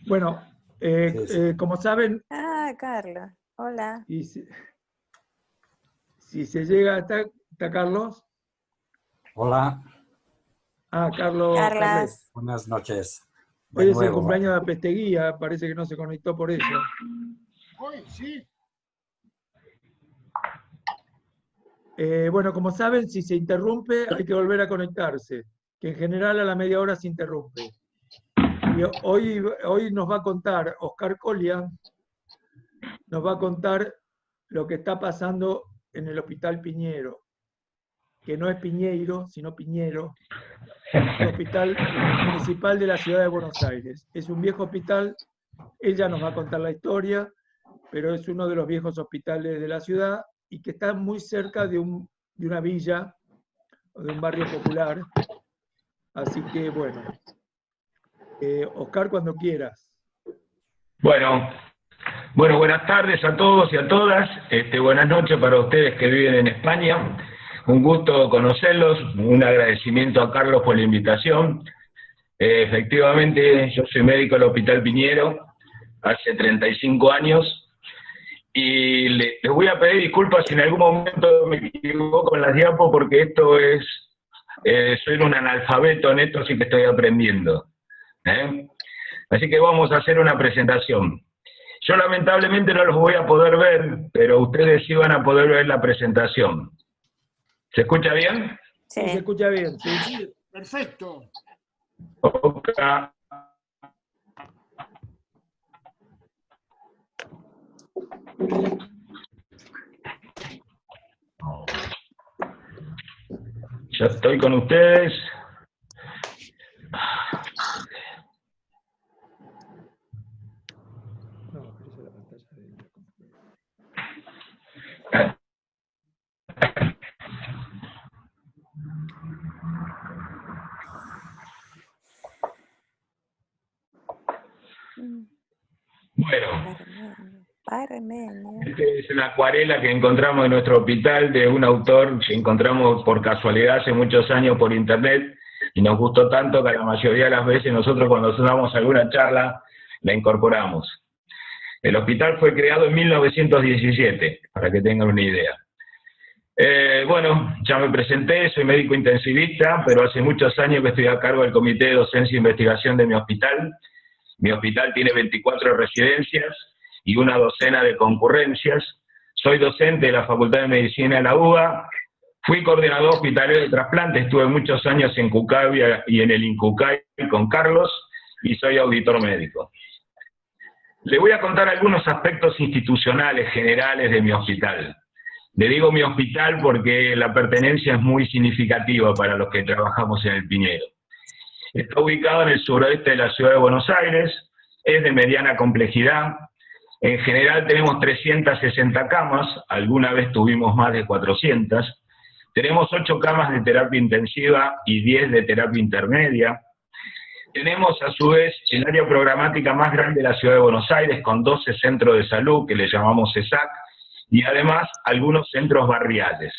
Bueno, Sí, sí. como saben, Ah, Carlos, hola. y si se llega, ¿está Carlos? Hola, Carlos Carlet. Carlas, buenas noches. De Hoy es el nuevo. cumpleaños de Pesteguía, parece que no se conectó por eso. Hoy sí. Bueno, como saben, si se interrumpe hay que volver a conectarse, que en general a la media hora se interrumpe. Y hoy nos va a contar Oscar Colia, nos va a contar lo que está pasando en el Hospital Piñero, que no es Piñeiro, sino Piñero, el Hospital Municipal de la Ciudad de Buenos Aires. Es un viejo hospital, él ya nos va a contar la historia, pero es uno de los viejos hospitales de la ciudad y que está muy cerca de una villa o de un barrio popular. Así que, bueno, Oscar, cuando quieras. Bueno, buenas tardes a todos y a todas. Buenas noches para ustedes que viven en España. Un gusto conocerlos. Un agradecimiento a Carlos por la invitación. Efectivamente, yo soy médico del Hospital Piñero hace 35 años y les voy a pedir disculpas si en algún momento me equivoco con las diapos porque esto es, soy un analfabeto en esto, así que estoy aprendiendo. Así que vamos a hacer una presentación. Yo lamentablemente no los voy a poder ver, pero ustedes sí van a poder ver la presentación. ¿Se escucha bien? Sí, se sí. escucha bien. Sí. Sí, perfecto. Ok. Ya estoy con ustedes. No, pero esa es la pantalla de la computadora. Bueno, Parmenio. esta es una acuarela que encontramos en nuestro hospital de un autor que encontramos por casualidad hace muchos años por internet y nos gustó tanto que la mayoría de las veces nosotros cuando damos alguna charla la incorporamos. El hospital fue creado en 1917, para que tengan una idea. Bueno, ya me presenté, soy médico intensivista, pero hace muchos años que estoy a cargo del Comité de Docencia e Investigación de mi hospital. Mi hospital tiene 24 residencias y una docena de concurrencias. Soy docente de la Facultad de Medicina de la UBA. Fui coordinador hospitalario de trasplante, estuve muchos años en Cucavia y en el INCUCAI con Carlos, y soy auditor médico. Le voy a contar algunos aspectos institucionales generales de mi hospital. Le digo mi hospital porque la pertenencia es muy significativa para los que trabajamos en el Piñero. Está ubicado en el suroeste de la ciudad de Buenos Aires, es de mediana complejidad. En general tenemos 360 camas, alguna vez tuvimos más de 400. Tenemos 8 camas de terapia intensiva y 10 de terapia intermedia. Tenemos a su vez el área programática más grande de la ciudad de Buenos Aires, con 12 centros de salud que le llamamos CESAC, y además algunos centros barriales.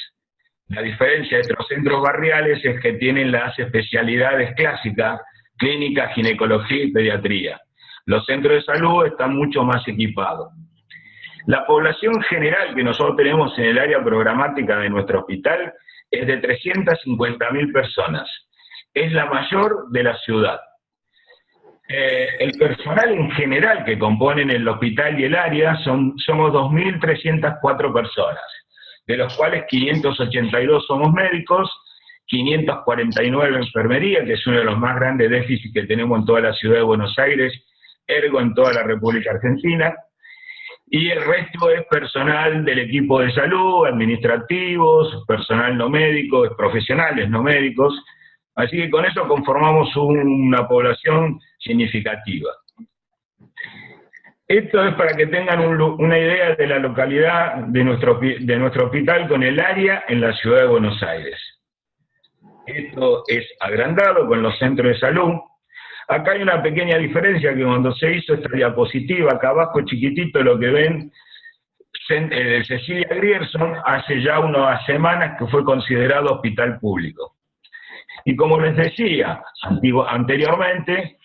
La diferencia de estos centros barriales es que tienen las especialidades clásicas, clínica, ginecología y pediatría. Los centros de salud están mucho más equipados. La población general que nosotros tenemos en el área programática de nuestro hospital es de 350.000 personas. Es la mayor de la ciudad. El personal en general que componen el hospital y el área somos 2.304 personas, de los cuales 582 somos médicos, 549 enfermería, que es uno de los más grandes déficits que tenemos en toda la ciudad de Buenos Aires, ergo en toda la República Argentina, y el resto es personal del equipo de salud, administrativos, personal no médico, profesionales no médicos. Así que con eso conformamos una población significativa. Esto es para que tengan una idea de la localidad de nuestro hospital con el área en la ciudad de Buenos Aires. Esto es agrandado con los centros de salud. Acá hay una pequeña diferencia que cuando se hizo esta diapositiva, acá abajo chiquitito lo que ven, Cecilia Grierson, hace ya unas semanas que fue considerado hospital público. Y como les decía anteriormente,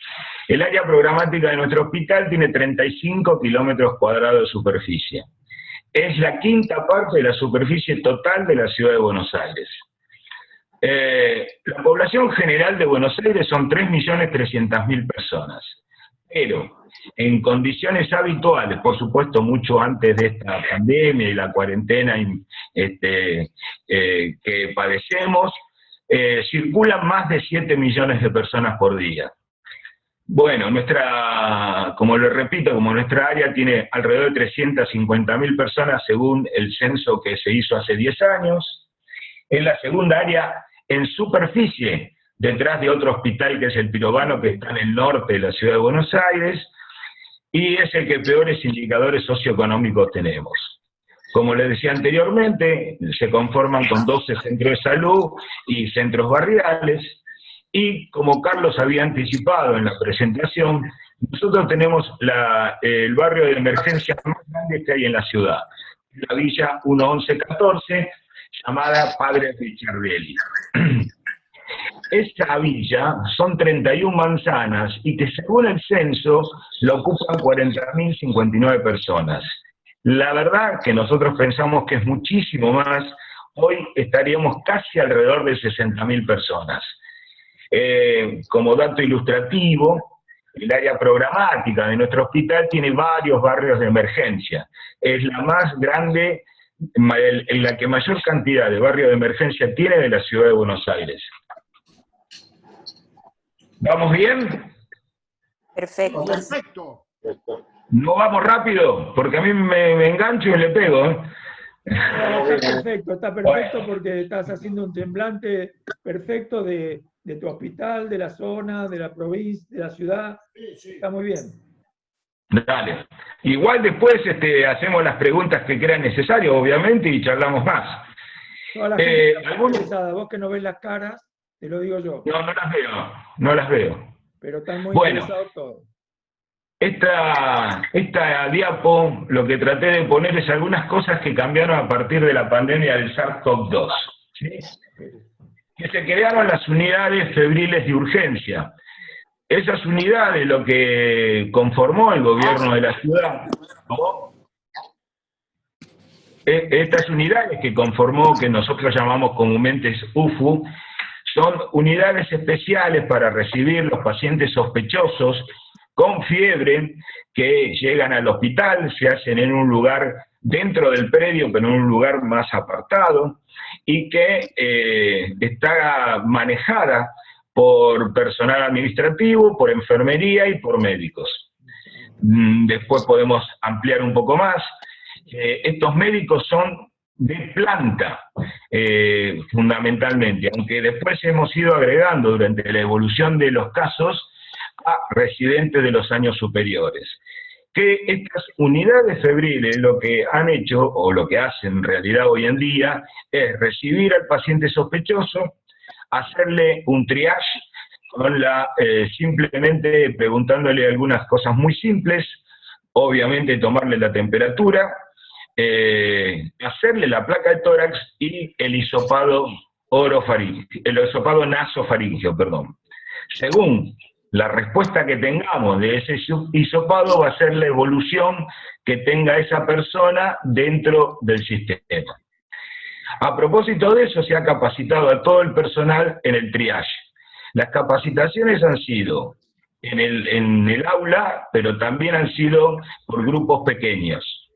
El área programática de nuestro hospital tiene 35 kilómetros cuadrados de superficie. Es la quinta parte de la superficie total de la ciudad de Buenos Aires. La población general de Buenos Aires son 3.300.000 personas, pero en condiciones habituales, por supuesto mucho antes de esta pandemia y la cuarentena que padecemos, circulan más de 7 millones de personas por día. Bueno, como le repito, como nuestra área tiene alrededor de 350.000 personas según el censo que se hizo hace 10 años, es la segunda área en superficie, detrás de otro hospital que es el Pirovano, que está en el norte de la ciudad de Buenos Aires, y es el que peores indicadores socioeconómicos tenemos. Como les decía anteriormente, se conforman con 12 centros de salud y centros barriales, y como Carlos había anticipado en la presentación, nosotros tenemos el barrio de emergencia más grande que hay en la ciudad, la Villa 1114, llamada Padre Ricciardelli. Esta villa son 31 manzanas y que según el censo lo ocupan 40.059 personas. La verdad que nosotros pensamos que es muchísimo más, hoy estaríamos casi alrededor de 60.000 personas. Como dato ilustrativo, el área programática de nuestro hospital tiene varios barrios de emergencia. Es la más grande, en la que mayor cantidad de barrios de emergencia tiene de la ciudad de Buenos Aires. ¿Vamos bien? Perfecto. Perfecto. ¿No vamos rápido? Porque a mí me engancho y le pego, ¿eh? No, está perfecto porque estás haciendo un semblante perfecto de tu hospital, de la zona, de la provincia, de la ciudad. Sí. Está muy bien. Dale. Igual después hacemos las preguntas que crean necesarias, obviamente, y charlamos más. Toda la gente está muy interesada. Vos que no ves las caras, te lo digo yo. No las veo. Pero están muy Bueno, interesados todos. Esta diapo, lo que traté de poner es algunas cosas que cambiaron a partir de la pandemia del SARS-CoV-2. ¿Sí? Que se crearon las unidades febriles de urgencia. Esas unidades, lo que conformó el gobierno de la ciudad, estas unidades que conformó, que nosotros llamamos comúnmente UFU, son unidades especiales para recibir los pacientes sospechosos con fiebre que llegan al hospital, se hacen en un lugar dentro del predio, pero en un lugar más apartado, y que está manejada por personal administrativo, por enfermería y por médicos. Después podemos ampliar un poco más. Estos médicos son de planta, fundamentalmente, aunque después hemos ido agregando durante la evolución de los casos a residentes de los años superiores. Que estas unidades febriles lo que han hecho, o lo que hacen en realidad hoy en día, es recibir al paciente sospechoso, hacerle un triage, simplemente preguntándole algunas cosas muy simples, obviamente tomarle la temperatura, hacerle la placa de tórax y el hisopado nasofaringeo, perdón. Según la respuesta que tengamos de ese hisopado va a ser la evolución que tenga esa persona dentro del sistema. A propósito de eso, se ha capacitado a todo el personal en el triage. Las capacitaciones han sido en el aula, pero también han sido por grupos pequeños.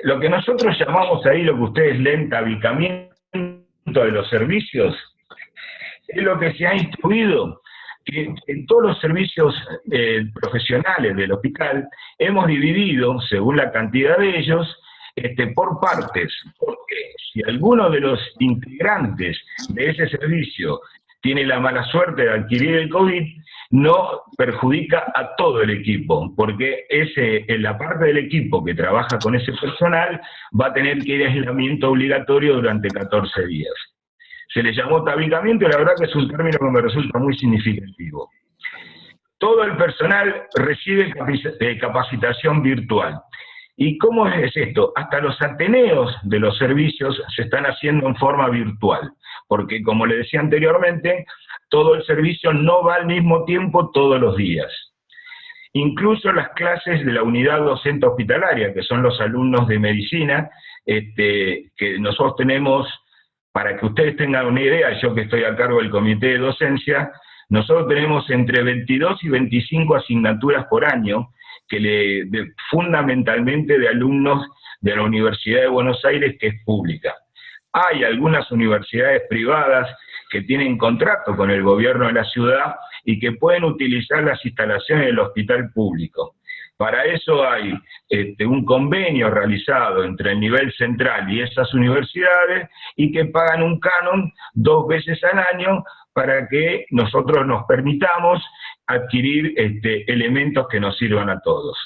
Lo que nosotros llamamos ahí, lo que ustedes leen tabicamiento de los servicios, es lo que se ha instruido, que en todos los servicios profesionales del hospital hemos dividido, según la cantidad de ellos, por partes, porque si alguno de los integrantes de ese servicio tiene la mala suerte de adquirir el COVID, no perjudica a todo el equipo, porque la parte del equipo que trabaja con ese personal va a tener que ir a aislamiento obligatorio durante 14 días. Se le llamó tabicamiento y la verdad que es un término que me resulta muy significativo. Todo el personal recibe capacitación virtual. ¿Y cómo es esto? Hasta los ateneos de los servicios se están haciendo en forma virtual, porque como le decía anteriormente, todo el servicio no va al mismo tiempo todos los días. Incluso las clases de la unidad docente hospitalaria, que son los alumnos de medicina, que nosotros tenemos, para que ustedes tengan una idea, yo que estoy a cargo del comité de docencia, nosotros tenemos entre 22 y 25 asignaturas por año, fundamentalmente de alumnos de la Universidad de Buenos Aires, que es pública. Hay algunas universidades privadas que tienen contrato con el gobierno de la ciudad y que pueden utilizar las instalaciones del hospital público. Para eso hay un convenio realizado entre el nivel central y esas universidades y que pagan un canon 2 veces al año para que nosotros nos permitamos adquirir elementos que nos sirvan a todos.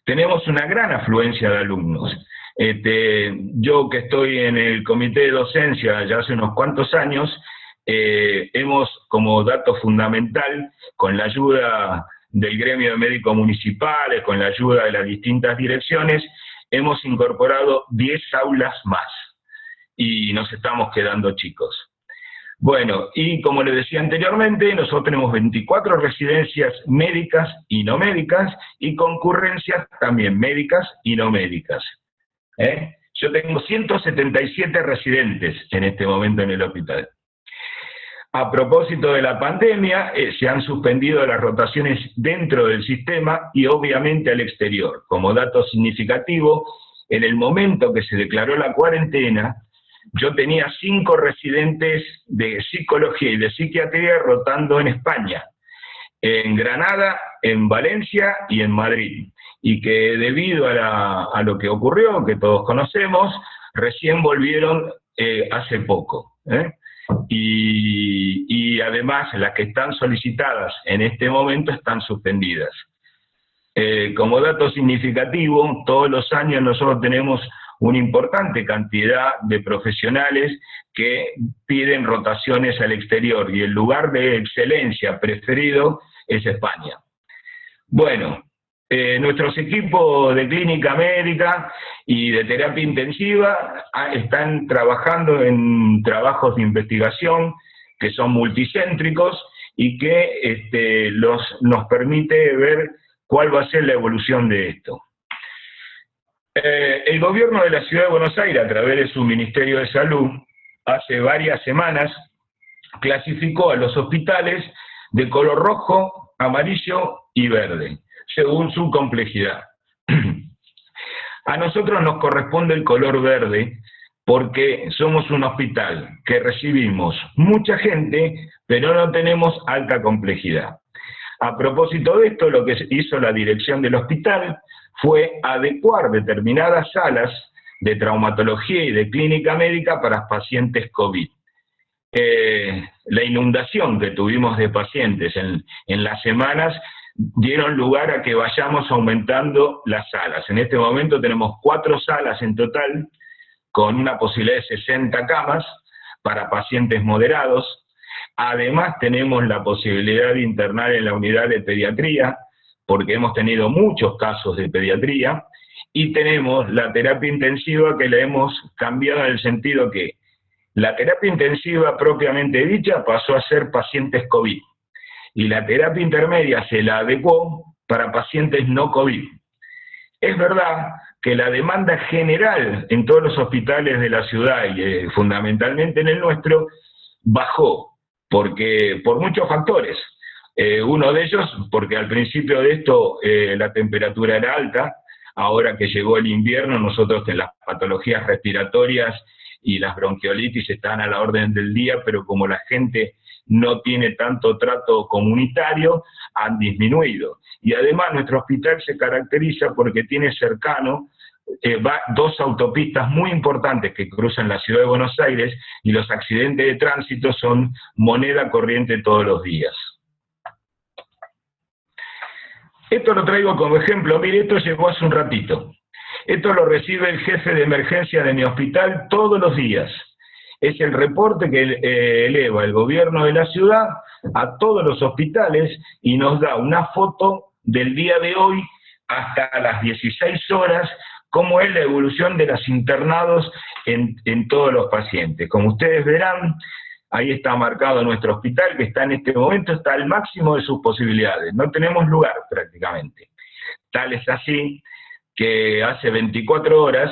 Tenemos una gran afluencia de alumnos. Yo que estoy en el comité de docencia ya hace unos cuantos años, hemos, como dato fundamental, con la ayuda del gremio de médicos municipales, con la ayuda de las distintas direcciones, hemos incorporado 10 aulas más y nos estamos quedando chicos. Bueno, y como les decía anteriormente, nosotros tenemos 24 residencias médicas y no médicas y concurrencias también médicas y no médicas. Yo tengo 177 residentes en este momento en el hospital. A propósito de la pandemia, se han suspendido las rotaciones dentro del sistema y obviamente al exterior. Como dato significativo, en el momento que se declaró la cuarentena, yo tenía 5 residentes de psicología y de psiquiatría rotando en España, en Granada, en Valencia y en Madrid. Y que debido a lo que ocurrió, que todos conocemos, recién volvieron hace poco. Y además las que están solicitadas en este momento están suspendidas. Como dato significativo, todos los años nosotros tenemos una importante cantidad de profesionales que piden rotaciones al exterior y el lugar de excelencia preferido es España. Bueno, nuestros equipos de clínica médica y de terapia intensiva están trabajando en trabajos de investigación que son multicéntricos y que nos permite ver cuál va a ser la evolución de esto. El gobierno de la Ciudad de Buenos Aires, a través de su Ministerio de Salud, hace varias semanas clasificó a los hospitales de color rojo, amarillo y verde, según su complejidad. A nosotros nos corresponde el color verde porque somos un hospital que recibimos mucha gente, pero no tenemos alta complejidad. A propósito de esto, lo que hizo la dirección del hospital fue adecuar determinadas salas de traumatología y de clínica médica para pacientes COVID. La inundación que tuvimos de pacientes en las semanas dieron lugar a que vayamos aumentando las salas. En este momento tenemos 4 salas en total, con una posibilidad de 60 camas para pacientes moderados. Además tenemos la posibilidad de internar en la unidad de pediatría, porque hemos tenido muchos casos de pediatría, y tenemos la terapia intensiva que la hemos cambiado en el sentido que la terapia intensiva propiamente dicha pasó a ser pacientes COVID, y la terapia intermedia se la adecuó para pacientes no COVID. Es verdad que la demanda general en todos los hospitales de la ciudad, y fundamentalmente en el nuestro, bajó, porque por muchos factores. Uno de ellos, porque al principio de esto la temperatura era alta, ahora que llegó el invierno, nosotros en las patologías respiratorias y las bronquiolitis están a la orden del día, pero como la gente no tiene tanto trato comunitario, han disminuido. Y además nuestro hospital se caracteriza porque tiene cercano 2 autopistas muy importantes que cruzan la ciudad de Buenos Aires, y los accidentes de tránsito son moneda corriente todos los días. Esto lo traigo como ejemplo. Mire, esto llegó hace un ratito. Esto lo recibe el jefe de emergencia de mi hospital todos los días. Es el reporte que eleva el gobierno de la ciudad a todos los hospitales y nos da una foto del día de hoy hasta las 16 horas, cómo es la evolución de los internados en todos los pacientes. Como ustedes verán, ahí está marcado nuestro hospital, que está en este momento, está al máximo de sus posibilidades. No tenemos lugar prácticamente. Tal es así que hace 24 horas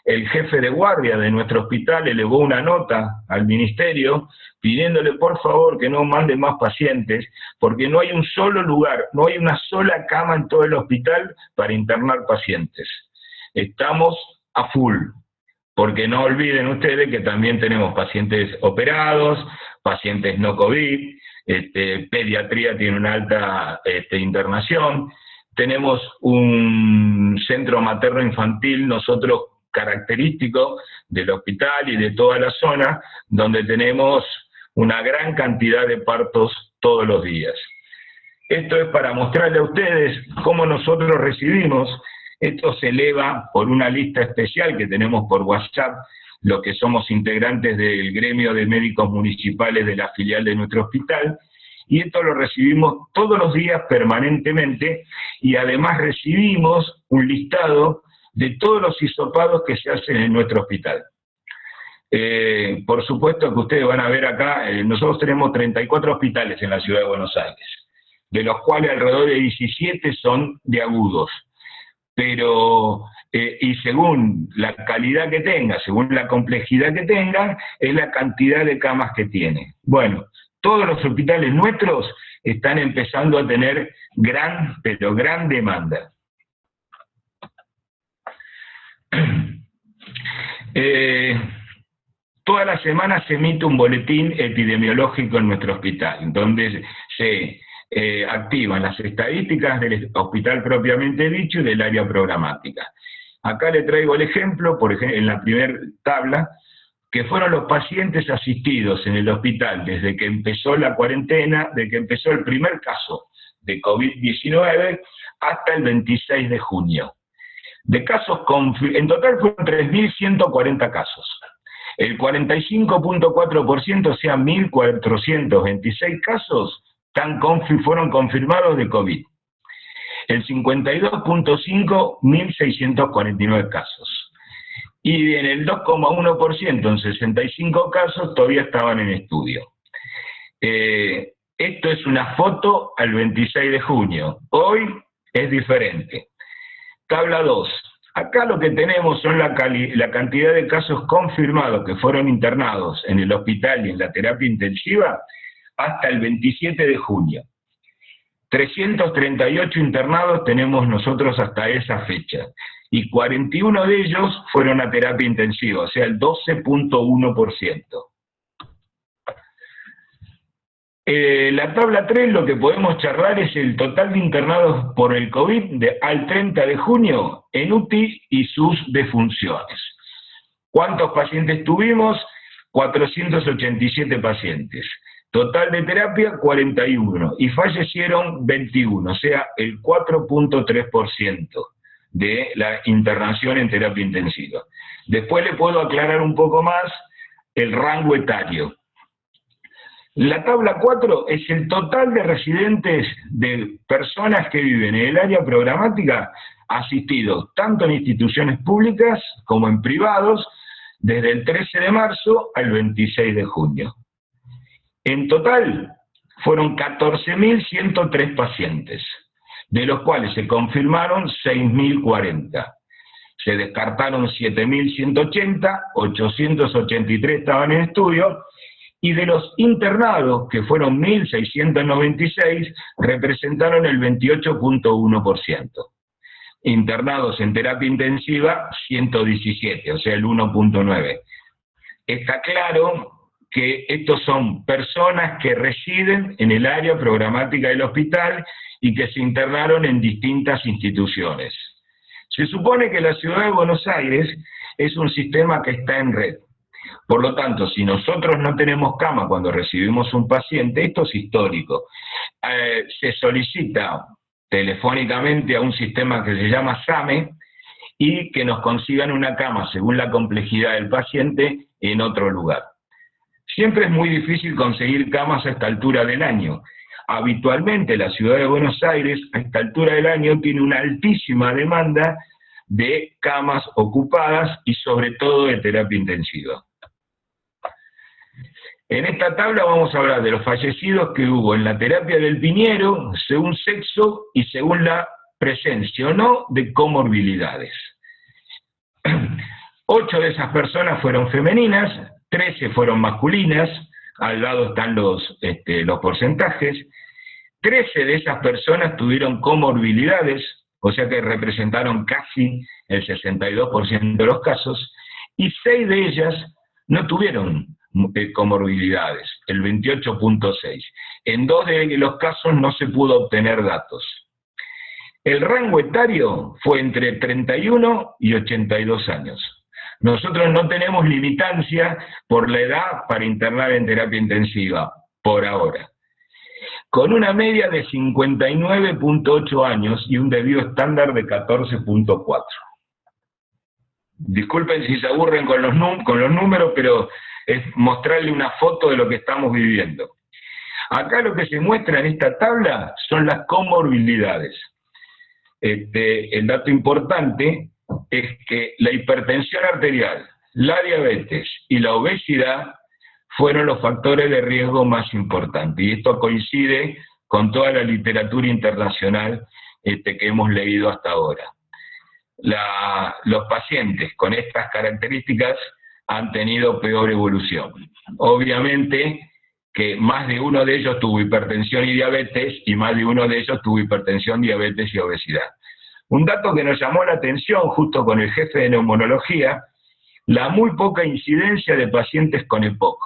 el jefe de guardia de nuestro hospital elevó una nota al ministerio pidiéndole por favor que no mande más pacientes, porque no hay un solo lugar, no hay una sola cama en todo el hospital para internar pacientes. Estamos a full, porque no olviden ustedes que también tenemos pacientes operados, pacientes no COVID, pediatría tiene una alta internación, tenemos un centro materno-infantil, nosotros característico del hospital y de toda la zona, donde tenemos una gran cantidad de partos todos los días. Esto es para mostrarle a ustedes cómo nosotros recibimos. Esto se eleva por una lista especial que tenemos por WhatsApp, los que somos integrantes del gremio de médicos municipales de la filial de nuestro hospital, y esto lo recibimos todos los días permanentemente, y además recibimos un listado de todos los hisopados que se hacen en nuestro hospital. Por supuesto que ustedes van a ver acá, nosotros tenemos 34 hospitales en la ciudad de Buenos Aires, de los cuales alrededor de 17 son de agudos. Pero, y según la calidad que tenga, según la complejidad que tengan, es la cantidad de camas que tiene. Bueno, todos los hospitales nuestros están empezando a tener gran, pero gran demanda. Todas las semanas se emite un boletín epidemiológico en nuestro hospital, donde se activan las estadísticas del hospital propiamente dicho y del área programática. Acá le traigo el ejemplo, por ejemplo, en la primera tabla, que fueron los pacientes asistidos en el hospital desde que empezó la cuarentena, desde que empezó el primer caso de COVID-19 hasta el 26 de junio. De casos en total fueron 3.140 casos. El 45.4%, o sea, 1.426 casos, fueron confirmados de COVID. El 52.5%, 1.649 casos. Y en el 2,1%, en 65 casos, todavía estaban en estudio. Esto es una foto al 26 de junio. Hoy es diferente. Tabla 2. Acá lo que tenemos son la cantidad de casos confirmados que fueron internados en el hospital y en la terapia intensiva hasta el 27 de junio. 338 internados tenemos nosotros hasta esa fecha, y 41 de ellos fueron a terapia intensiva, o sea, el 12.1%. La tabla 3, lo que podemos charlar es el total de internados por el COVID al 30 de junio en UTI y sus defunciones. ¿Cuántos pacientes tuvimos? 487 pacientes. Total de terapia, 41. Y fallecieron 21, o sea, el 4.3% de la internación en terapia intensiva. Después le puedo aclarar un poco más el rango etario. La tabla 4 es el total de residentes, de personas que viven en el área programática, asistidos tanto en instituciones públicas como en privados, desde el 13 de marzo al 26 de junio. En total, fueron 14.103 pacientes, de los cuales se confirmaron 6.040. Se descartaron 7.180, 883 estaban en estudio, y de los internados, que fueron 1.696, representaron el 28.1%. Internados en terapia intensiva, 117, o sea, el 1.9%. Está claro que estos son personas que residen en el área programática del hospital y que se internaron en distintas instituciones. Se supone que la ciudad de Buenos Aires es un sistema que está en red. Por lo tanto, si nosotros no tenemos cama cuando recibimos un paciente, esto es histórico, se solicita telefónicamente a un sistema que se llama SAME y que nos consigan una cama según la complejidad del paciente en otro lugar. Siempre es muy difícil conseguir camas a esta altura del año. habitualmente la ciudad de Buenos Aires a esta altura del año tiene una altísima demanda de camas ocupadas y sobre todo de terapia intensiva. En esta tabla vamos a hablar de los fallecidos que hubo en la terapia del Piñero, según sexo y según la presencia o no de comorbilidades. 8 de esas personas fueron femeninas, 13 fueron masculinas, al lado están los porcentajes. 13 de esas personas tuvieron comorbilidades, o sea que representaron casi el 62% de los casos, y 6 de ellas no tuvieron comorbilidades, el 28.6%. En 2 de los casos no se pudo obtener datos. El rango etario fue entre 31 y 82 años. Nosotros no tenemos limitancia por la edad para internar en terapia intensiva, por ahora. Con una media de 59.8 años y un debido estándar de 14.4. Disculpen si se aburren con los números, pero es mostrarle una foto de lo que estamos viviendo. Acá lo que se muestra en esta tabla son las comorbilidades. El dato importante es que la hipertensión arterial, la diabetes y la obesidad fueron los factores de riesgo más importantes. Y esto coincide con toda la literatura internacional que hemos leído hasta ahora. Los pacientes con estas características han tenido peor evolución. Obviamente que más de uno de ellos tuvo hipertensión y diabetes, y más de uno de ellos tuvo hipertensión, diabetes y obesidad. Un dato que nos llamó la atención justo con el jefe de neumonología, la muy poca incidencia de pacientes con EPOC.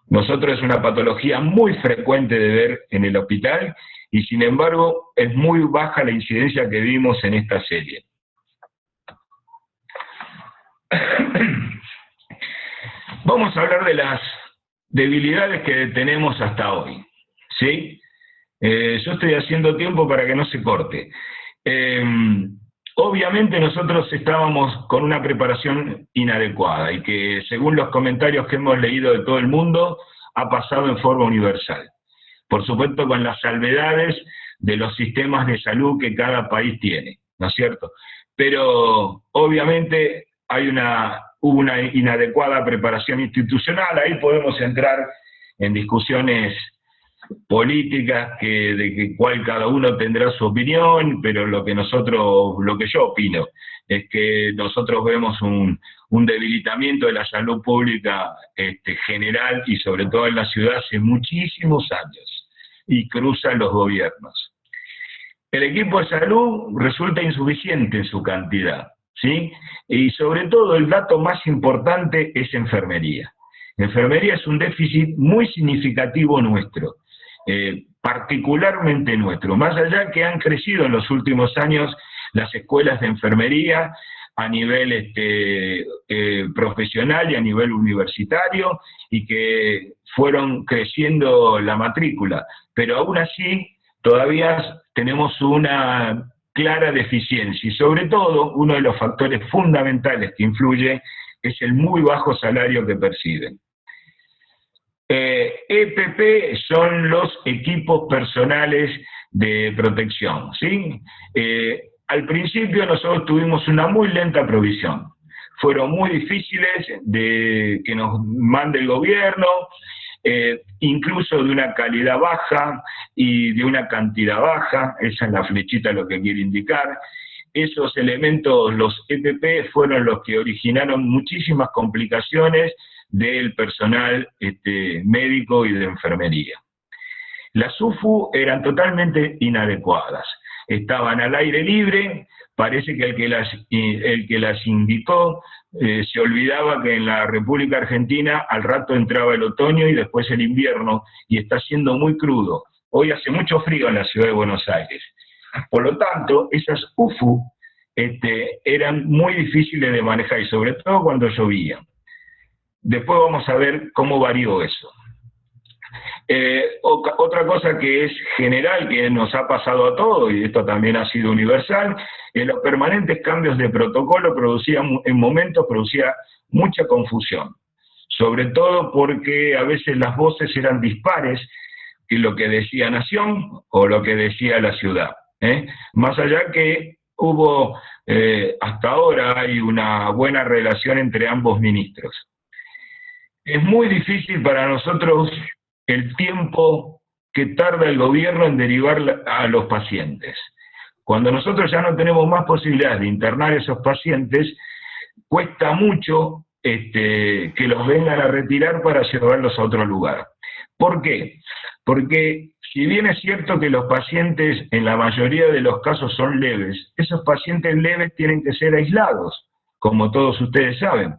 Nosotros es una patología muy frecuente de ver en el hospital, y sin embargo es muy baja la incidencia que vimos en esta serie. Vamos a hablar de las debilidades que tenemos hasta hoy, ¿sí? Yo estoy haciendo tiempo para que no se corte. Obviamente nosotros estábamos con una preparación inadecuada y que según los comentarios que hemos leído de todo el mundo ha pasado en forma universal. Por supuesto con las salvedades de los sistemas de salud que cada país tiene, ¿no es cierto? Pero obviamente hubo una inadecuada preparación institucional. Ahí podemos entrar en discusiones políticas de que cual cada uno tendrá su opinión, pero lo que yo opino es que nosotros vemos un debilitamiento de la salud pública general y sobre todo en la ciudad hace muchísimos años y cruza los gobiernos. El equipo de salud resulta insuficiente en su cantidad, ¿sí? Y sobre todo el dato más importante es enfermería. Enfermería es un déficit muy significativo nuestro. Particularmente nuestro, más allá que han crecido en los últimos años las escuelas de enfermería a nivel profesional y a nivel universitario, y que fueron creciendo la matrícula, pero aún así todavía tenemos una clara deficiencia, y sobre todo uno de los factores fundamentales que influye es el muy bajo salario que perciben. EPP son los equipos personales de protección, ¿sí? Al principio nosotros tuvimos una muy lenta provisión. Fueron muy difíciles de que nos mande el gobierno, incluso de una calidad baja y de una cantidad baja. Esa es la flechita lo que quiere indicar. Esos elementos, los EPP, fueron los que originaron muchísimas complicaciones del personal médico y de enfermería. Las UFU eran totalmente inadecuadas, estaban al aire libre, parece que el que las indicó se olvidaba que en la República Argentina al rato entraba el otoño y después el invierno, y está siendo muy crudo. Hoy hace mucho frío en la ciudad de Buenos Aires. Por lo tanto, esas UFU eran muy difíciles de manejar, y sobre todo cuando llovía. Después vamos a ver cómo varió eso. Otra cosa que es general, que nos ha pasado a todos, y esto también ha sido universal, los permanentes cambios de protocolo en momentos producía mucha confusión, sobre todo porque a veces las voces eran dispares, lo que decía Nación o lo que decía la ciudad. Más allá que hubo, hasta ahora hay una buena relación entre ambos ministros. Es muy difícil para nosotros el tiempo que tarda el gobierno en derivar a los pacientes. Cuando nosotros ya no tenemos más posibilidades de internar a esos pacientes, cuesta mucho que los vengan a retirar para llevarlos a otro lugar. ¿Por qué? Porque si bien es cierto que los pacientes en la mayoría de los casos son leves, esos pacientes leves tienen que ser aislados, como todos ustedes saben.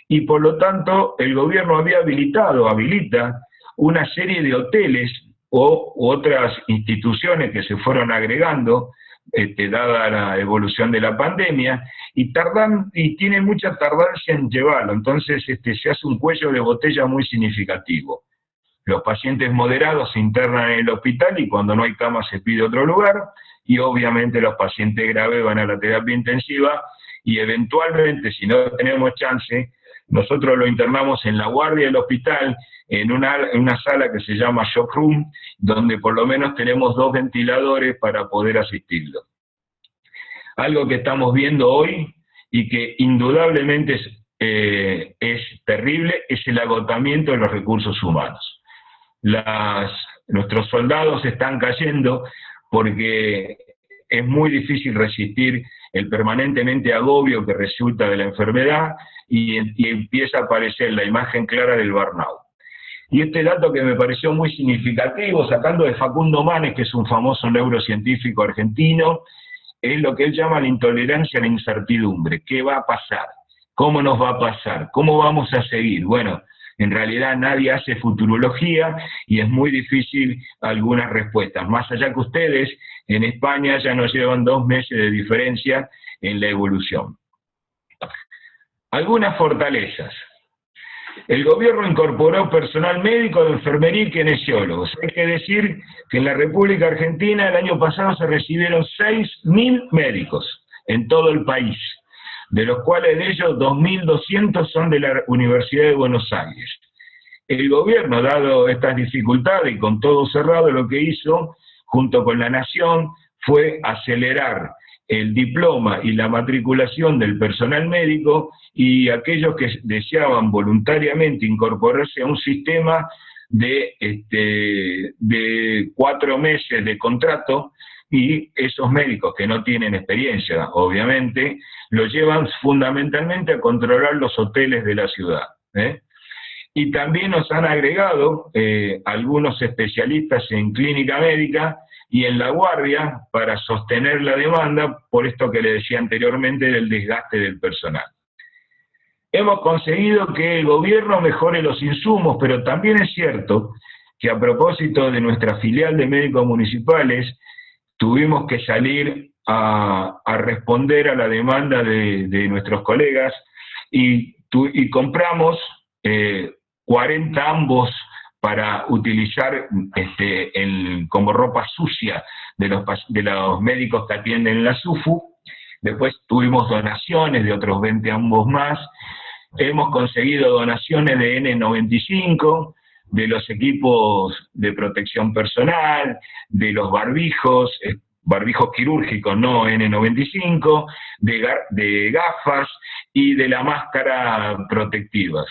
Y por lo tanto, el gobierno habilita una serie de hoteles u otras instituciones que se fueron agregando, dada la evolución de la pandemia, y tienen mucha tardancia en llevarlo. Entonces se hace un cuello de botella muy significativo. Los pacientes moderados se internan en el hospital y cuando no hay cama se pide otro lugar, y obviamente los pacientes graves van a la terapia intensiva, y eventualmente, si no tenemos chance, nosotros lo internamos en la guardia del hospital, en una sala que se llama shock room, donde por lo menos tenemos 2 ventiladores para poder asistirlo. Algo que estamos viendo hoy y que indudablemente es terrible es el agotamiento de los recursos humanos. Nuestros soldados están cayendo porque es muy difícil resistir el permanentemente agobio que resulta de la enfermedad y empieza a aparecer la imagen clara del burnout. Y este dato que me pareció muy significativo, sacando de Facundo Manes, que es un famoso neurocientífico argentino, es lo que él llama la intolerancia a la incertidumbre. ¿Qué va a pasar? ¿Cómo nos va a pasar? ¿Cómo vamos a seguir? Bueno, en realidad nadie hace futurología y es muy difícil algunas respuestas. Más allá que ustedes, en España ya nos llevan 2 meses de diferencia en la evolución. Algunas fortalezas. El gobierno incorporó personal médico, de enfermería y kinesiólogos. Hay que decir que en la República Argentina el año pasado se recibieron 6.000 médicos en todo el país, de los cuales de ellos 2.200 son de la Universidad de Buenos Aires. El gobierno, dado estas dificultades y con todo cerrado, lo que hizo, junto con la Nación, fue acelerar el diploma y la matriculación del personal médico, y aquellos que deseaban voluntariamente incorporarse a un sistema de 4 meses de contrato, y esos médicos que no tienen experiencia, obviamente, los llevan fundamentalmente a controlar los hoteles de la ciudad. Y también nos han agregado algunos especialistas en clínica médica y en la guardia para sostener la demanda, por esto que le decía anteriormente del desgaste del personal. Hemos conseguido que el gobierno mejore los insumos, pero también es cierto que a propósito de nuestra filial de médicos municipales, tuvimos que salir a responder a la demanda de nuestros colegas y compramos 40 ambos para utilizar como ropa sucia de los médicos que atienden en la SUFU. Después tuvimos donaciones de otros 20 ambos más. Hemos conseguido donaciones de N95, de los equipos de protección personal, de los barbijos quirúrgicos, no N95, de gafas y de la máscara protectiva.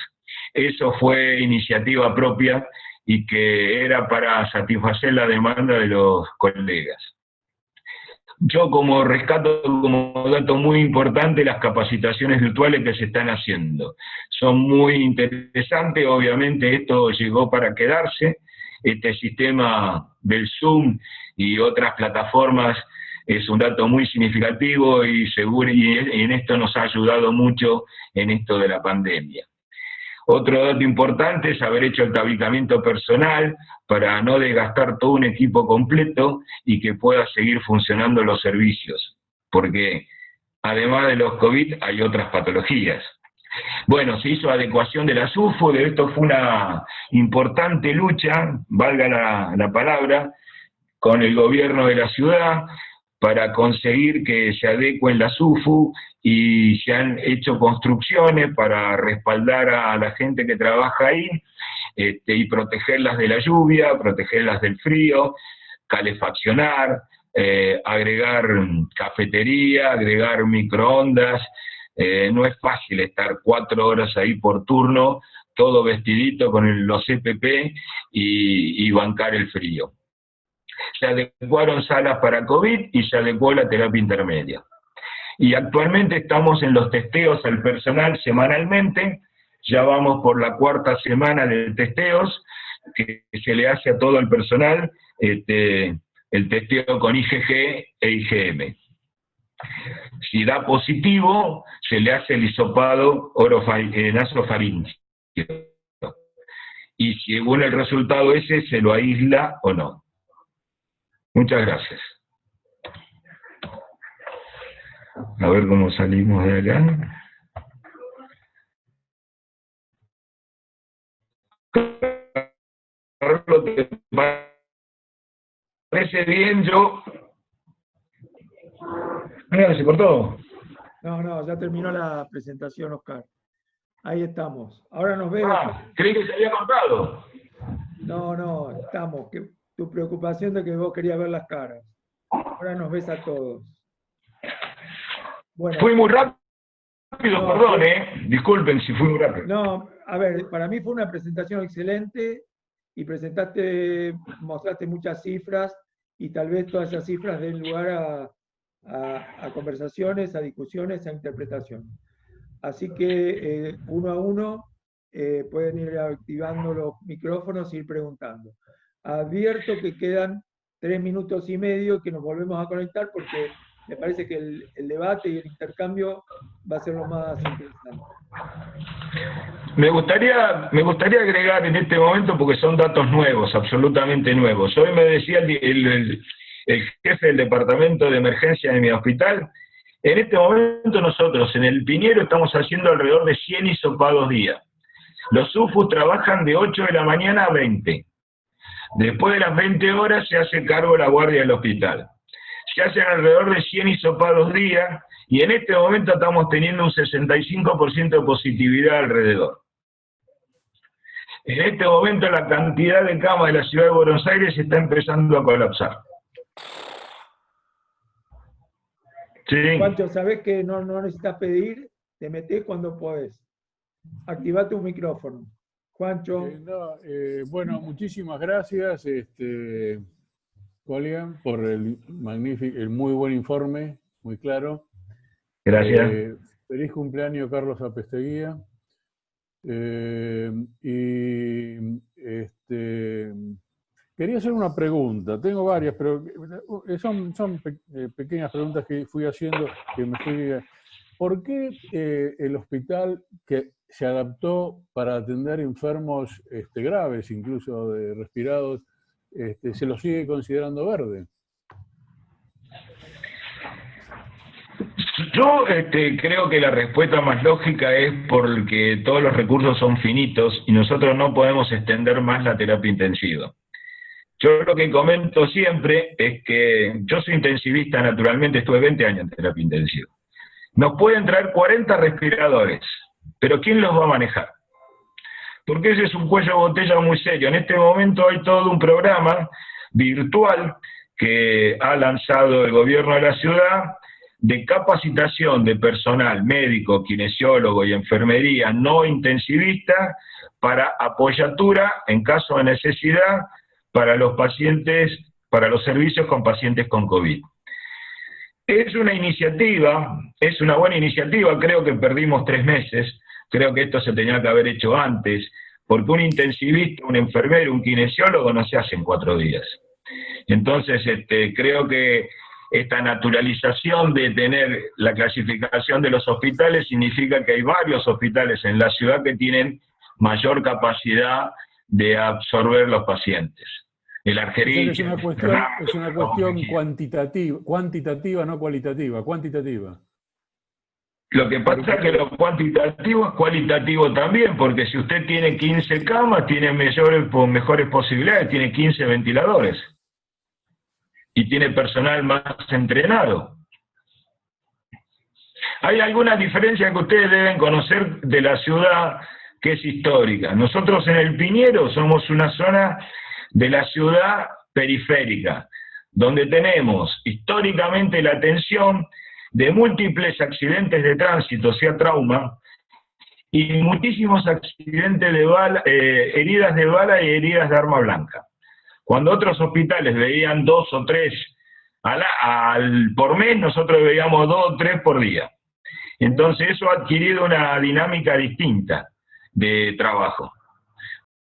Eso fue iniciativa propia y que era para satisfacer la demanda de los colegas. Yo rescato como dato muy importante las capacitaciones virtuales que se están haciendo. Son muy interesantes, obviamente esto llegó para quedarse. Este sistema del Zoom y otras plataformas es un dato muy significativo y en esto nos ha ayudado mucho en esto de la pandemia. Otro dato importante es haber hecho el tablizamiento personal para no desgastar todo un equipo completo y que pueda seguir funcionando los servicios, porque además de los COVID hay otras patologías. Bueno, se hizo adecuación de la SUFU, de esto fue una importante lucha, valga la palabra, con el gobierno de la ciudad, para conseguir que se adecuen la SUFU, y se han hecho construcciones para respaldar a la gente que trabaja ahí, y protegerlas de la lluvia, protegerlas del frío, calefaccionar, agregar cafetería, agregar microondas. No es fácil estar 4 horas ahí por turno, todo vestidito con los EPP y bancar el frío. Se adecuaron salas para COVID y se adecuó la terapia intermedia. Y actualmente estamos en los testeos al personal semanalmente, ya vamos por la 4ª semana de testeos, que se le hace a todo el personal, el testeo con IgG e IgM. Si da positivo, se le hace el hisopado nasofaríngeo. Y según el resultado ese, se lo aísla o no. Muchas gracias. A ver cómo salimos de acá. Carlos, ¿te parece bien? Mira, se cortó. No, ya terminó la presentación, Oscar. Ahí estamos. Ahora nos ves. Creí que se había cortado. No, estamos. Tu preocupación de que vos querías ver las caras. Ahora nos ves a todos. Bueno, fui muy rápido, perdón, disculpen si fui muy rápido. No, a ver, para mí fue una presentación excelente y mostraste muchas cifras y tal vez todas esas cifras den lugar a conversaciones, a discusiones, a interpretación. Así que uno a uno pueden ir activando los micrófonos e ir preguntando. Advierto que quedan 3 minutos y medio que nos volvemos a conectar porque me parece que el debate y el intercambio va a ser lo más interesante. Me gustaría agregar en este momento, porque son datos nuevos, absolutamente nuevos. Hoy me decía el jefe del departamento de emergencia de mi hospital, en este momento nosotros en el Piñero estamos haciendo alrededor de 100 hisopados día. Los UFUs trabajan de 8 de la mañana a 20. Después de las 20 horas se hace cargo la guardia del hospital. Se hacen alrededor de 100 hisopados día y en este momento estamos teniendo un 65% de positividad alrededor. En este momento la cantidad de camas de la ciudad de Buenos Aires está empezando a colapsar. Sí. Juancho, ¿sabés que no necesitas pedir? Te metés cuando podés. Activa tu micrófono. Juancho. Bueno, muchísimas gracias, Colian, por el muy buen informe, muy claro. Gracias. Feliz cumpleaños, Carlos Apesteguía. Quería hacer una pregunta, tengo varias, pero son pequeñas preguntas que fui haciendo, ¿por qué el hospital que se adaptó para atender enfermos graves, incluso de respirados, se lo sigue considerando verde? Yo creo que la respuesta más lógica es porque todos los recursos son finitos y nosotros no podemos extender más la terapia intensiva. Yo lo que comento siempre es que yo soy intensivista, naturalmente estuve 20 años en terapia intensiva. Nos pueden traer 40 respiradores, pero ¿quién los va a manejar? Porque ese es un cuello de botella muy serio. En este momento hay todo un programa virtual que ha lanzado el gobierno de la ciudad de capacitación de personal médico, kinesiólogo y enfermería no intensivista para apoyatura en caso de necesidad para los pacientes, para los servicios con pacientes con COVID. Es una iniciativa, es una buena iniciativa, creo que perdimos 3 meses, creo que esto se tenía que haber hecho antes, porque un intensivista, un enfermero, un kinesiólogo no se hace en 4 días. Entonces, creo que esta naturalización de tener la clasificación de los hospitales significa que hay varios hospitales en la ciudad que tienen mayor capacidad de absorber los pacientes. El Argerich, es una cuestión cuantitativa, no cualitativa, cuantitativa. Lo que pasa es que lo cuantitativo es cualitativo también, porque si usted tiene 15 camas, tiene mejores posibilidades, tiene 15 ventiladores. Y tiene personal más entrenado. Hay algunas diferencias que ustedes deben conocer de la ciudad que es histórica. Nosotros en El Piñero somos una zona de la ciudad periférica, donde tenemos históricamente la atención de múltiples accidentes de tránsito, sea trauma, y muchísimos accidentes de bala, heridas de bala y heridas de arma blanca. Cuando otros hospitales veían 2 o 3 por mes, nosotros veíamos 2 o 3 por día. Entonces eso ha adquirido una dinámica distinta de trabajo.